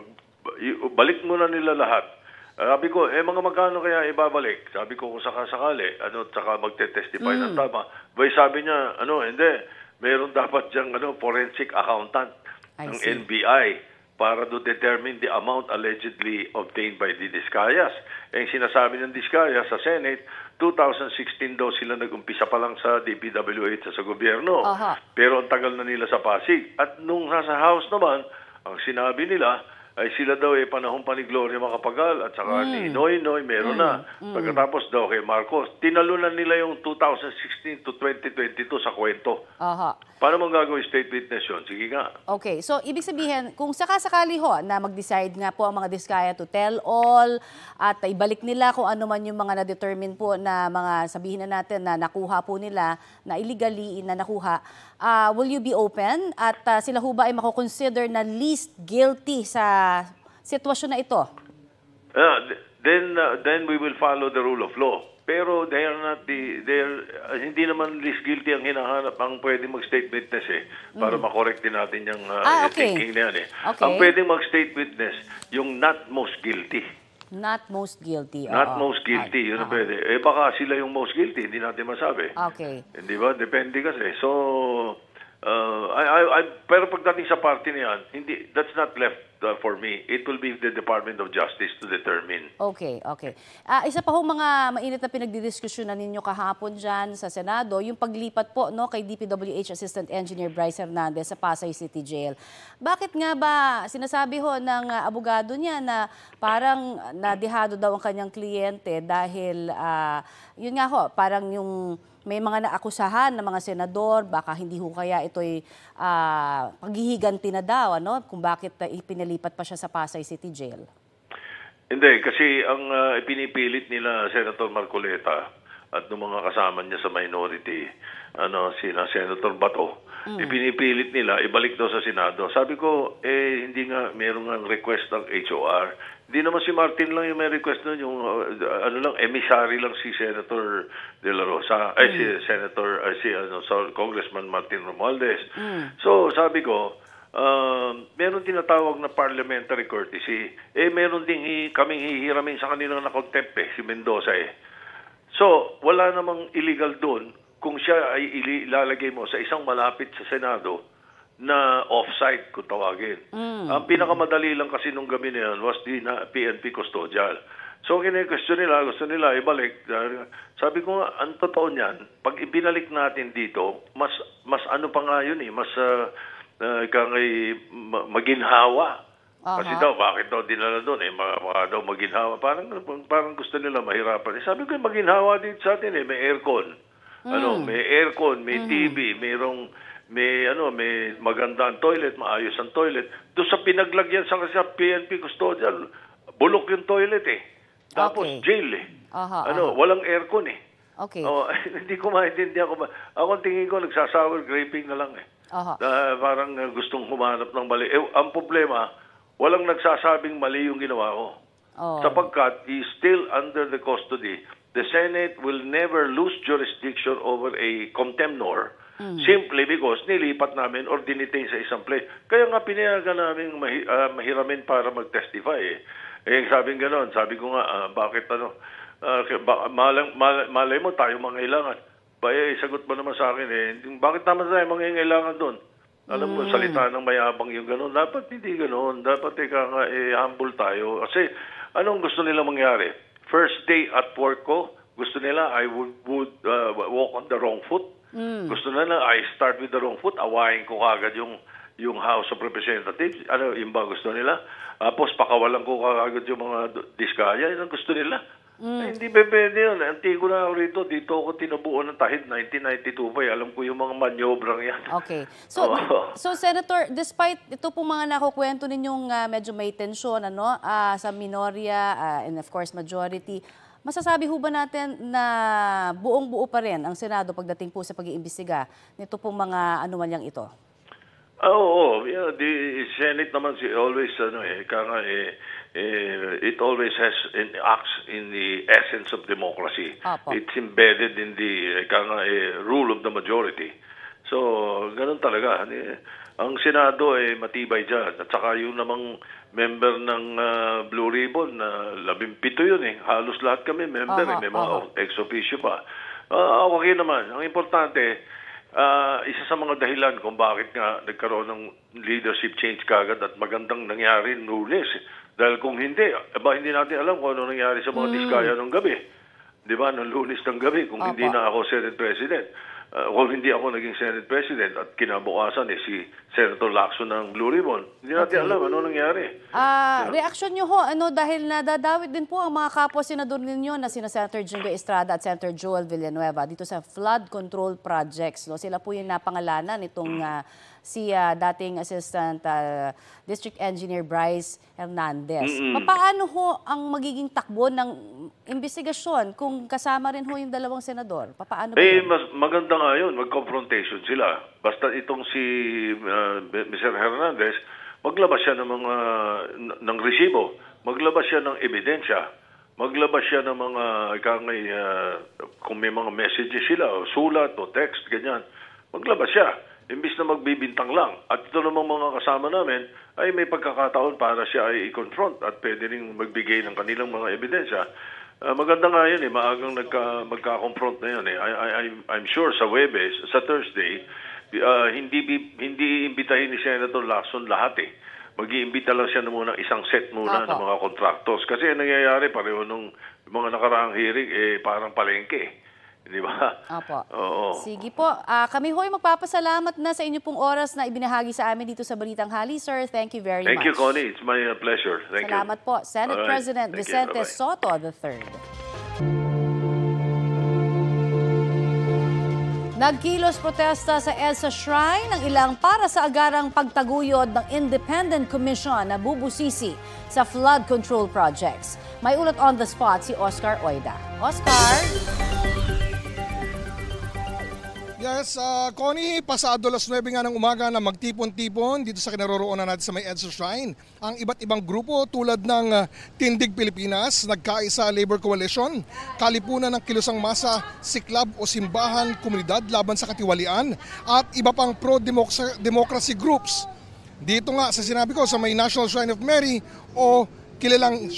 balik mo na nila lahat. Sabi ko, mga magkano kaya ibabalik? Sabi ko, kung sakasakali, saka magte-testify ng tama. Sabi niya, hindi, meron dapat diyang forensic accountant ng NBI para to determine the amount allegedly obtained by the Discayas. Yung sinasabi ng Discayas sa Senate, 2016 daw sila nag-umpisa pa lang sa DPWH sa gobyerno. Pero ang tagal na nila sa Pasig. At nung nasa House naman, ang sinabi nila, ay sila daw panahon pa ni Gloria Macapagal at saka ni Noynoy, meron na. Pagkatapos daw kay Marcos, tinalunan nila yung 2016 to 2022 sa kwento. Paano mong gagawin state witness yun? Sige nga. Okay, so ibig sabihin, kung sakasakali na mag-decide nga po ang mga Diskaya to tell all at ibalik nila kung ano man yung mga na-determine po na mga sabihin na natin na nakuha po nila, na illegally na nakuha, will you be open at sila ho ba ay mako-consider na least guilty sa sitwasyon na ito? Then we will follow the rule of law. Pero hindi naman least guilty ang hinahanap, ang pwedeng mag-state witness para makorek din natin yung thinking na yan Ang pwedeng mag-state witness, yung not most guilty. Not most guilty. Not most guilty, yun ang pwede. Baka sila yung most guilty, hindi natin masabi. Hindi ba? Depende kasi. So, pero pagdating sa party na yan, that's not left for me. It will be the Department of Justice to determine. Okay. Isa pa mga mainit na pinagdidiskusyonan ninyo kahapon dyan sa Senado, yung paglipat po kay DPWH Assistant Engineer Bryce Hernandez sa Pasay City Jail. Bakit nga ba sinasabi ng abogado niya na parang nadihado daw ang kanyang kliyente dahil yun nga parang yung may mga naakusahan ng mga senador, baka hindi kaya ito'y paghihiganti na daw, kung bakit ipinalipat pa siya sa Pasay City Jail? Hindi, kasi ang ipinipilit nila Senator Marcoleta at ng mga kasama niya sa minority, sina Senator Bato, ipinipilit nila, ibalik daw sa Senado. Sabi ko, hindi nga, meron nga request ng HOR. Hindi naman si Martin lang yung may request nun, yung emissary lang si Senator De La Rosa, Congressman Martin Romualdez. So, sabi ko, meron tinatawag na parliamentary courtesy. Meron din kaming hihiramin sa kanilang na-contempt si Mendoza So, wala namang illegal doon kung siya ay ilalagay mo sa isang malapit sa Senado na off-site kung tawagin. Ang pinakamadali lang kasi nung gabi na yan was the PNP custodial. So, kine-question nila, gusto nila ibalik. Sabi ko nga, ang totoo niyan, pag ibinalik natin dito, mas ano pa nga yun mas maginhawa. Kasi daw, bakit daw dinala doon? Baka daw maginhawa. Parang gusto nila mahirapan. Sabi ko, maginhawa dito sa atin may aircon. May aircon, may TV, may maganda ang toilet, maayos ang toilet. Doon sa pinaglagyan sa PNP custodial, bulok yung toilet Tapos jail walang aircon Okay. Hindi ko maintindihan ako tingin ko nagsasour graping na lang parang gustong humanap ng mali. Ang problema, walang nagsasabing mali yung ginawa ko. Sapagkat he's still under the custody the Senate will never lose jurisdiction over a contemnor simply because nilipat namin or dinitain sa isang place. Kaya nga pinayagan namin mahiramin para mag-testify eh. Sabing gano'n, sabi ko nga, bakit malay mo tayo mangailangan. Sagot mo naman sa akin bakit naman tayo mangailangan doon? Alam mo, salita ng mayabang yung gano'n. Dapat hindi gano'n. Dapat humble tayo. Kasi anong gusto nila mangyari? First day at work ko, gusto nila I would walk on the wrong foot. Gusto nila I start with the wrong foot. Awayin ko kagad yung House of Representatives. Ano yung ba gusto nila? Tapos pakawalan ko kagad yung mga diskaya. Yan ang gusto nila. Hindi pwede yun. Antigo na ako rito. Dito ako tinubuo ng tahid 1992 pa. Alam ko yung mga manyobrang yan. Okay. So Senator, despite ito pong mga nakukwento ninyong medyo may tensyon sa minorya and of course majority, masasabi ho ba natin na buong-buo pa rin ang Senado pagdating po sa pag-iimbestiga nito pong mga anumalyang ito? Oo. The Senate naman always it always acts in the essence of democracy. It's embedded in the rule of the majority. So, ganun talaga. Ang Senado matibay dyan. At saka yung namang member ng Blue Ribbon, 17 yun Halos lahat kami member. May mga ex-officio pa. Okay naman. Ang importante, isa sa mga dahilan kung bakit nga nagkaroon ng leadership change kagad at magandang nangyari Lunes. Dahil kung hindi natin alam kung ano nangyari sa mga diskaya ng gabi. Di ba? Ng Lunes ng gabi kung hindi na ako Senate President. Kung hindi ako naging Senate President at kinabukasan si Senator Lacson ng Blue Ribbon. Hindi natin alam ano nangyari. Reaksyon nyo ho, dahil nadadawit din po ang mga kapwa-senador ninyo na sina Senator Jinggoy Estrada at Senator Joel Villanueva dito sa flood control projects. Sila po yung napangalanan itong si dating Assistant District Engineer Bryce Hernandez. Paano ho ang magiging takbo ng investigasyon kung kasama rin ho yung dalawang senador? Paano ba mas maganda nga yun, mag-confrontation sila. Basta itong si Mr. Hernandez, maglabas siya ng resibo, maglabas siya ng ebidensya, maglabas siya ng mga kung may mga messages sila, o sulat o text, ganyan, maglabas siya. Imbis na magbibintang lang. At ito namang mga kasama namin ay may pagkakataon para siya ay i-confront at pwede rin magbigay ng kanilang mga ebidensya. Maganda nga yun maagang magka-confront na yun I'm sure sa Webes, sa Thursday, hindi iimbitahin ni Senator Lacson lahat Mag-iimbita lang siya muna isang set muna ng mga contractors. Kasi nangyayari pareho nung mga nakaraang hearing parang palengke. Di ba? Opo. Oo. Sige po. Kami ho'y magpapasalamat na sa inyo pong oras na ibinahagi sa amin dito sa Balitang Hali, sir. Thank you very much. Thank you, Connie. It's my pleasure. Thank you. Salamat po. Senate President Vicente Soto III. Nagkilos protesta sa EDSA Shrine ng ilang para sa agarang pagtaguyod ng Independent Commission na bubusisi sa flood control projects. May ulat on the spot si Oscar Oida. Oscar? Yes, Connie, pasado 9 nga ng umaga na magtipon-tipon dito sa kinaroroonan natin sa may EDSA Shrine. Ang iba't ibang grupo tulad ng Tindig Pilipinas, Nagkaisa Labor Coalition, Kalipunan ng Kilusang Masa, Siklab o Simbahan, Komunidad Laban sa Katiwalian at iba pang pro-democracy groups. Dito nga sa sinabi ko sa may National Shrine of Mary o kilalang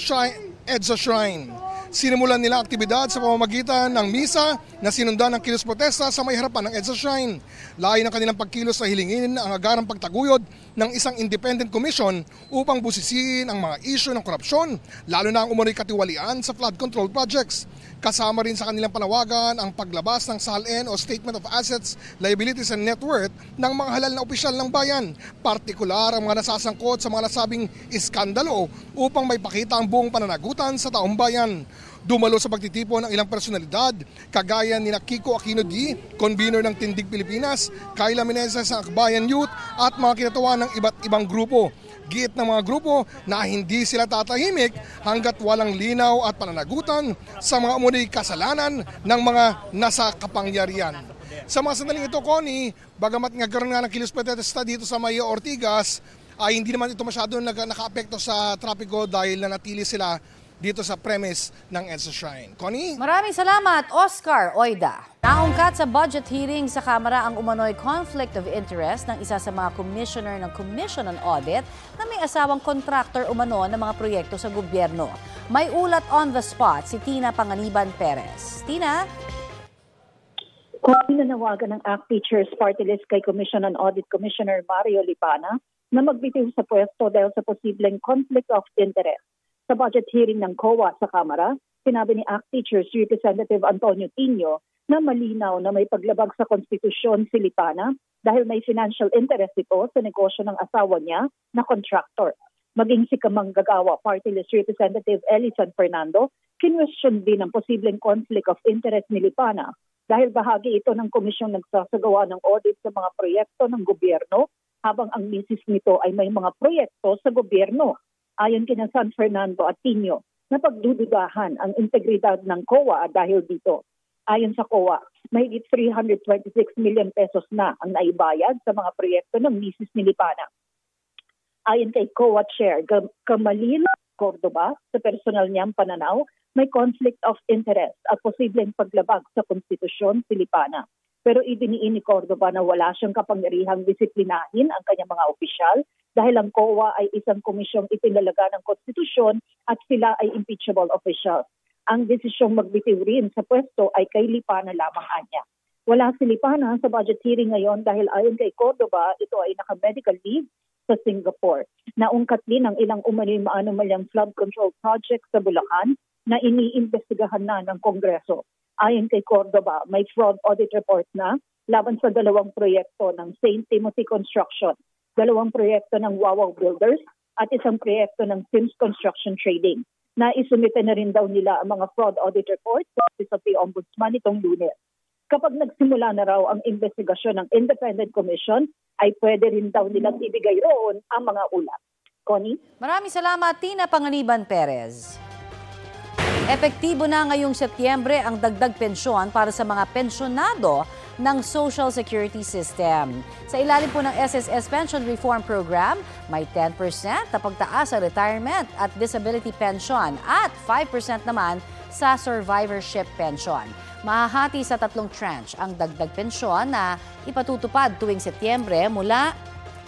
EDSA Shrine. Sinimulan nila aktibidad sa pamamagitan ng misa na sinundan ng kilos protesta sa may harapan ng EDSA Shrine. Layo ng kanilang pagkilos na hilingin ang agarang pagtaguyod ng isang independent commission upang busisiin ang mga isyu ng korupsyon, lalo na ang umano'y katiwalian sa flood control projects. Kasama rin sa kanilang panawagan ang paglabas ng SALN o Statement of Assets, Liabilities and Net Worth ng mga halal na opisyal ng bayan, partikular ang mga nasasangkot sa mga nasabing iskandalo upang may pakita ang buong pananagutan sa taong bayan. Dumalo sa pagtitipon ng ilang personalidad, kagaya ni Kiko Aquino D, convener ng Tindig Pilipinas, Kayla Meneses ng Akbayan Youth at mga kinatawan ng iba't ibang grupo. Giit ng mga grupo na hindi sila tatahimik hanggat walang linaw at pananagutan sa mga umunoy kasalanan ng mga nasa kapangyarihan. Sa mga sandaling ito, Connie, bagamat nagkaroon nga ng kilos protesta dito sa Mayo Ortigas, ay hindi naman ito masyado naka-apekto sa trapiko dahil nanatili sila dito sa premise ng EDSA Shrine. Connie? Maraming salamat, Oscar Oida. Naungkat sa budget hearing sa Kamara ang umano'y conflict of interest ng isa sa mga commissioner ng Commission on Audit na may asawang contractor umano ng mga proyekto sa gobyerno. May ulat on the spot si Tina Panganiban Perez. Tina? Kung nanawagan ng ACT Teachers Party List kay Commission on Audit Commissioner Mario Lipana na magbitiw sa pwesto dahil sa posibleng conflict of interest. Sa budget hearing ng COA sa Kamara, sinabi ni ACT Teachers Representative Antonio Tino na malinaw na may paglabag sa konstitusyon si Lipana dahil may financial interest ito sa negosyo ng asawa niya na contractor. Maging si Kamanggagawa Party List Representative Eli San Fernando, kinwestiyon din ang posibleng conflict of interest ni Lipana dahil bahagi ito ng komisyong nagsasagawa ng audit sa mga proyekto ng gobyerno habang ang misis nito ay may mga proyekto sa gobyerno. Ayon kina San Fernando at Tino, napagdududahan ang integridad ng COA dahil dito. Ayon sa COA, mahigit 326 million pesos na ang naibayad sa mga proyekto ng misis ni Lipana. Ayon kay COA Chair Camalina Cordoba, sa personal niyang pananaw, may conflict of interest at posibleng paglabag sa konstitusyon si Lipana. Pero idiniin ni Cordoba na wala siyang kapangyarihang disiplinahin ang kanyang mga opisyal dahil ang COA ay isang komisyong itinalaga ng konstitusyon at sila ay impeachable officials. Ang desisyong magbitiw rin sa pwesto ay kay Lipana lamang anya. Wala si Lipana sa budget hearing ngayon dahil ayon kay Cordoba, ito ay naka-medical leave sa Singapore. Naungkat din ang ilang umano'y maanumalyang flood control project sa Bulacan na iniimbestigahan na ng Kongreso. Ayon kay Cordoba, may fraud audit report na laban sa 2 proyekto ng St. Timothy Construction, 2 proyekto ng Wawaw Builders at 1 proyekto ng Sims Construction Trading. Naisumite na rin daw nila ang mga fraud audit report sa Office of the Ombudsman itong Lunes. Kapag nagsimula na raw ang investigasyon ng Independent Commission, ay pwede rin daw nilang ibigay roon ang mga ulat. Connie? Maraming salamat, Tina Panganiban Perez. Epektibo na ngayong Setyembre ang dagdag pensyon para sa mga pensyonado ng Social Security System. Sa ilalim po ng SSS Pension Reform Program, may 10% na pagtaas sa retirement at disability pension at 5% naman sa survivorship pension. Mahahati sa 3 tranche ang dagdag pensyon na ipatutupad tuwing Setyembre mula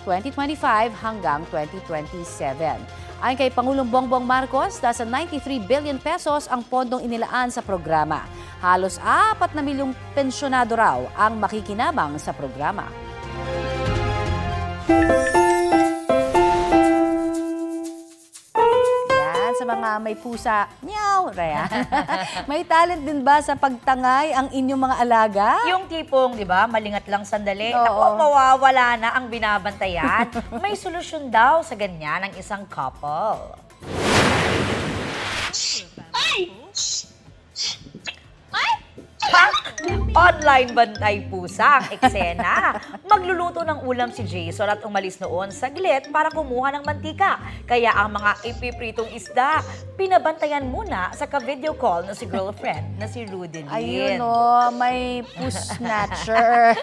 2025 hanggang 2027. Ayon kay Pangulong Bongbong Marcos, nasa 93 billion pesos ang pondong inilaan sa programa. Halos 4 na milyong pensyonado raw ang makikinabang sa programa. Yan, sa mga may pusa, meow, Raya. May talent din ba sa pagtangay ang inyong mga alaga? Yung tipong, di ba, malingat lang sandali. Naku, mawawala na ang binabantayan. May solusyon daw sa ganyan ng isang couple. Ay! Ay! Online bantay pusa ang eksena. Magluluto ng ulam si Jason at umalis noon saglit para kumuha ng mantika. Kaya ang mga ipipritong isda, pinabantayan muna sa ka-video call na si girlfriend na si Rudelyn. Ayun o, may puss snatcher.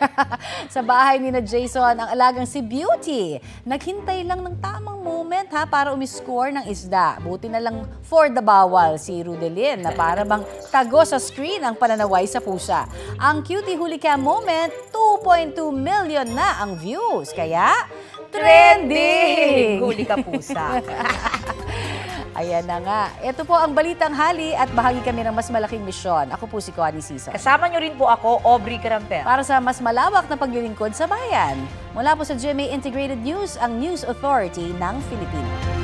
Sa bahay ni na Jason, ang alagang si Beauty. Naghintay lang ng tamang moment para umiscore ng isda. Buti na lang for the bawal si Rudelyn na para bang tago sa screen ang pananaway sa pusa. Ang cutie huli cam moment, 2.2 million na ang views. Kaya, trending! Huli ka pusa. Ayan na nga. Ito po ang Balitang Hali at bahagi kami ng mas malaking misyon. Ako po si Connie Sison. Kasama nyo rin po ako, Aubrey Carampel. Para sa mas malawak na paglilingkod sa bayan. Mula po sa GMA Integrated News, ang News Authority ng Filipino.